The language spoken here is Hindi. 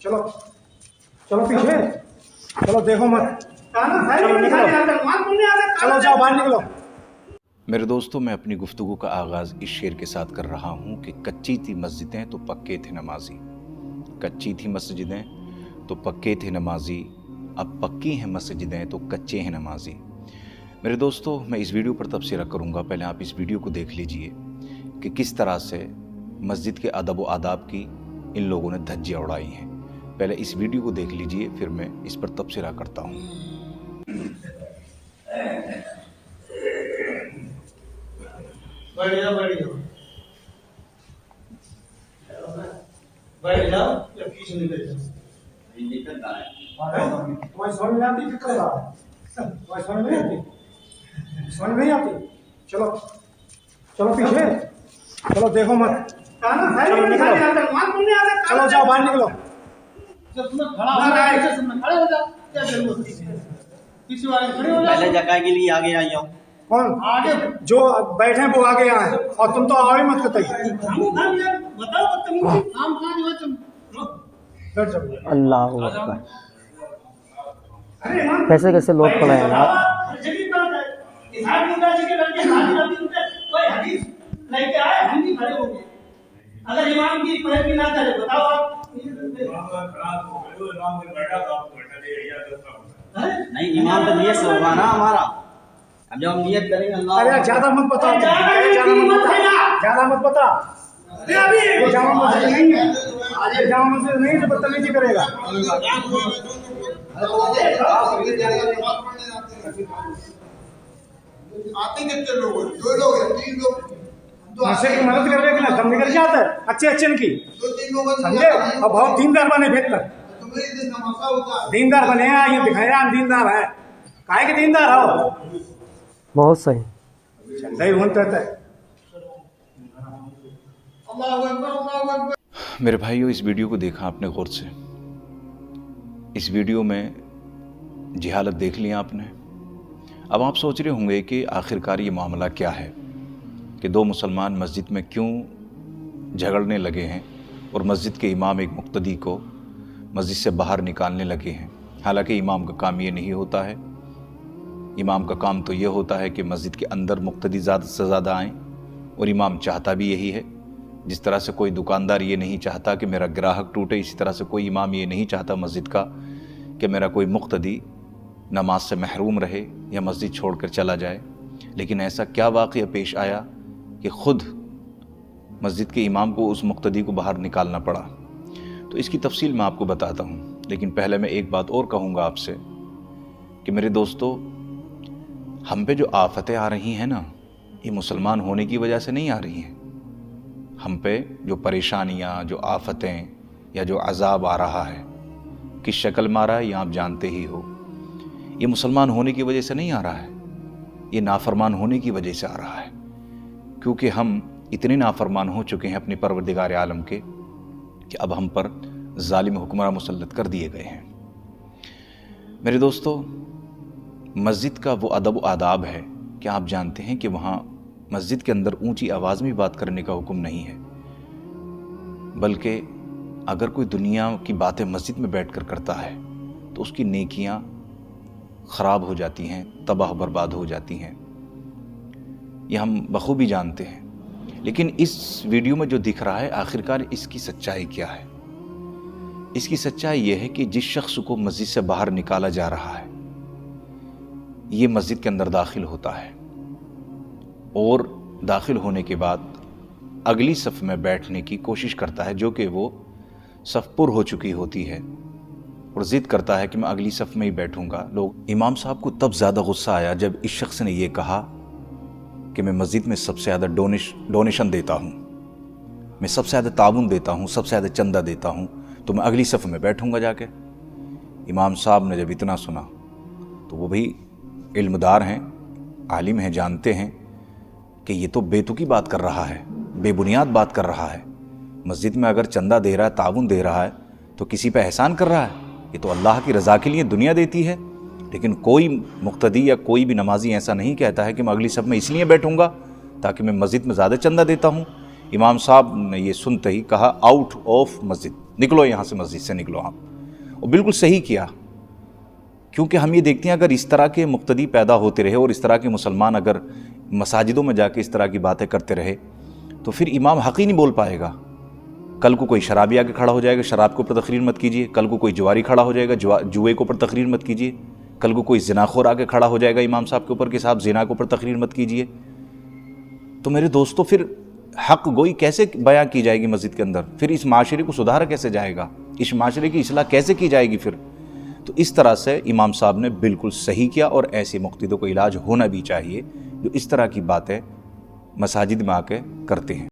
चलो चलो पीछे, चलो देखो मत, चलो निकलो, चलो जाओ बाहर निकलो। मेरे दोस्तों, मैं अपनी गुफ्तगू का आगाज़ इस शेर के साथ कर रहा हूँ कि कच्ची थी मस्जिदें तो पक्के थे नमाजी। कच्ची थी मस्जिदें तो पक्के थे नमाजी, अब पक्की हैं मस्जिदें तो कच्चे हैं नमाजी। मेरे दोस्तों, मैं इस वीडियो पर तबसरा करूँगा। पहले आप इस वीडियो को देख लीजिए कि किस तरह से मस्जिद के अदब व आदाब की इन लोगों ने धज्जियाँ उड़ाई हैं। पहले इस वीडियो को देख लीजिए, फिर मैं इस पर तबसरा करता हूँ। बैठ जाओ या पीछे निकल जाओ। तुम्हारी समझ में आती फिक्र रहा है, तुम्हारी समझ नहीं आती, समझ नहीं आती। चलो चलो पीछे, चलो देखो मत, चलो निकलो, चलो जाओ बाहर निकलो। जब तुम्हें खड़ा होना है ऐसे तुम खड़े हो जाओ, क्या जरूरत है? किसी वाले खड़े हो जाओ। पहले जगह के लिए आगे आई हूँ। कौन आगे जो बैठे हैं वो आगे आए और तुम तो आओ ही मत कतई। बताओ काम कहाँ जो है तुम बैठ जाओ। अल्लाह अकबर। कैसे कैसे लोग पड़े हैं यार। अगर इमाम की पैरवी ना करे बताओ आप। नहीं, इमाम तो नियत से होगा ना हमारा। अब जब हम नियत करेंगे अल्लाह। अरे ज्यादा मत बताओ, ज्यादा मत बता। ये जामा मस्जिद नहीं है, ये जामा मस्जिद नहीं जो बदतमीजी करेगा। आते कितने लोग हैं? 2 लोग हैं, 3 लोग। ऐसे की मदद कर रहे ना, दम निकल जाता है अच्छे अच्छे की, 2-3 लोग समझे। और बहुत दीनदार बने बेहतर, तमाशा होता है। दीनदार बने हैं, ये दिखाया हम दीनदार है। काहे के दीनदार हो? बहुत सही। सही होता है। मेरे भाइयों, इस वीडियो को देखा आपने गौर से। इस वीडियो में जिहालत देख लिया आपने। अब आप सोच रहे होंगे कि आखिरकार ये मामला क्या है कि 2 मुसलमान मस्जिद में क्यों झगड़ने लगे हैं और मस्जिद के इमाम एक मुक्तदी को मस्जिद से बाहर निकालने लगे हैं। हालांकि इमाम का काम ये नहीं होता है। इमाम का काम तो ये होता है कि मस्जिद के अंदर मुक्तदी ज़्यादा से ज़्यादा आएँ, और इमाम चाहता भी यही है। जिस तरह से कोई दुकानदार ये नहीं चाहता कि मेरा ग्राहक टूटे, इसी तरह से कोई इमाम ये नहीं चाहता मस्जिद का कि मेरा कोई मुक्तदी नमाज से महरूम रहे या मस्जिद छोड़कर चला जाए। लेकिन ऐसा क्या वाक़या पेश आया कि ख़ुद मस्जिद के इमाम को उस मुक्तदी को बाहर निकालना पड़ा। तो इसकी तफसील मैं आपको बताता हूँ, लेकिन पहले मैं एक बात और कहूँगा आपसे कि मेरे दोस्तों, हम पे जो आफतें आ रही हैं ना, ये मुसलमान होने की वजह से नहीं आ रही हैं। हम पे जो परेशानियाँ, जो आफतें या जो अज़ाब आ रहा है, किस शक्ल में आ रहा है ये आप जानते ही हो। ये मुसलमान होने की वजह से नहीं आ रहा है, ये नाफरमान होने की वजह से आ रहा है। क्योंकि हम इतने नाफरमान हो चुके हैं अपने परवरदिगार आलम के कि अब हम पर जालिम हुक्मरान मुसल्लत कर दिए गए हैं। मेरे दोस्तों, मस्जिद का वो अदब व आदाब है कि आप जानते हैं कि वहाँ मस्जिद के अंदर ऊंची आवाज़ में बात करने का हुक्म नहीं है, बल्कि अगर कोई दुनिया की बातें मस्जिद में बैठकर करता है तो उसकी नेकियां ख़राब हो जाती हैं, तबाह बर्बाद हो जाती हैं। ये हम बखूबी जानते हैं। लेकिन इस वीडियो में जो दिख रहा है, आखिरकार इसकी सच्चाई क्या है? इसकी सच्चाई यह है कि जिस शख्स को मस्जिद से बाहर निकाला जा रहा है, ये मस्जिद के अंदर दाखिल होता है और दाखिल होने के बाद अगली सफ़ में बैठने की कोशिश करता है, जो कि वो सफ़ पुर हो चुकी होती है, और ज़िद करता है कि मैं अगली सफ़ में ही बैठूंगा। लोग इमाम साहब को तब ज़्यादा गुस्सा आया जब इस शख्स ने ये कहा कि मैं मस्जिद में सबसे ज़्यादा डोनेशन देता हूँ, मैं सबसे ज़्यादा ताउन देता हूँ, सबसे ज़्यादा चंदा देता हूँ, तो मैं अगली सफ़ में बैठूंगा जाके। इमाम साहब ने जब इतना सुना तो वो भी इल्मदार हैं, आलिम हैं, जानते हैं कि ये तो बेतुकी बात कर रहा है, बेबुनियाद बात कर रहा है। मस्जिद में अगर चंदा दे रहा है, ताउन दे रहा है, तो किसी पे एहसान कर रहा है। ये तो अल्लाह की रज़ा के लिए दुनिया देती है। लेकिन कोई मुक्तदी या कोई भी नमाजी ऐसा नहीं कहता है कि मैं अगली सफ़ में इसलिए बैठूंगा ताकि मैं मस्जिद में ज़्यादा चंदा देता हूँ। इमाम साहब ने ये सुनते ही कहा, आउट ऑफ मस्जिद। निकलो यहाँ से, मस्जिद से निकलो आप। और बिल्कुल सही किया, क्योंकि हम ये देखते हैं अगर इस तरह के मुक्तदी पैदा होते रहे और इस तरह के मुसलमान अगर मसाजिदों में जाके इस तरह की बातें करते रहे तो फिर इमाम हक़ ही नहीं बोल पाएगा। कल को कोई शराबी आके खड़ा हो जाएगा, शराब के ऊपर तकरीर मत कीजिए। कल को कोई जुआरी खड़ा हो जाएगा, जुए के ऊपर तकरीर मत कीजिए। कल को कोई जिनाखोर आके खड़ा हो जाएगा इमाम साहब के ऊपर कि साहब जिना के ऊपर तकरीर मत कीजिए। तो मेरे दोस्तों फिर हक़ गोई कैसे बयां की जाएगी मस्जिद के अंदर? फिर इस माशरे को सुधारा कैसे जाएगा? इस माशरे की इस्लाह कैसे की जाएगी फिर? तो इस तरह से इमाम साहब ने बिल्कुल सही किया और ऐसे मुक़्तिदों को इलाज होना भी चाहिए जो इस तरह की बातें मसाजिद में आके करते हैं।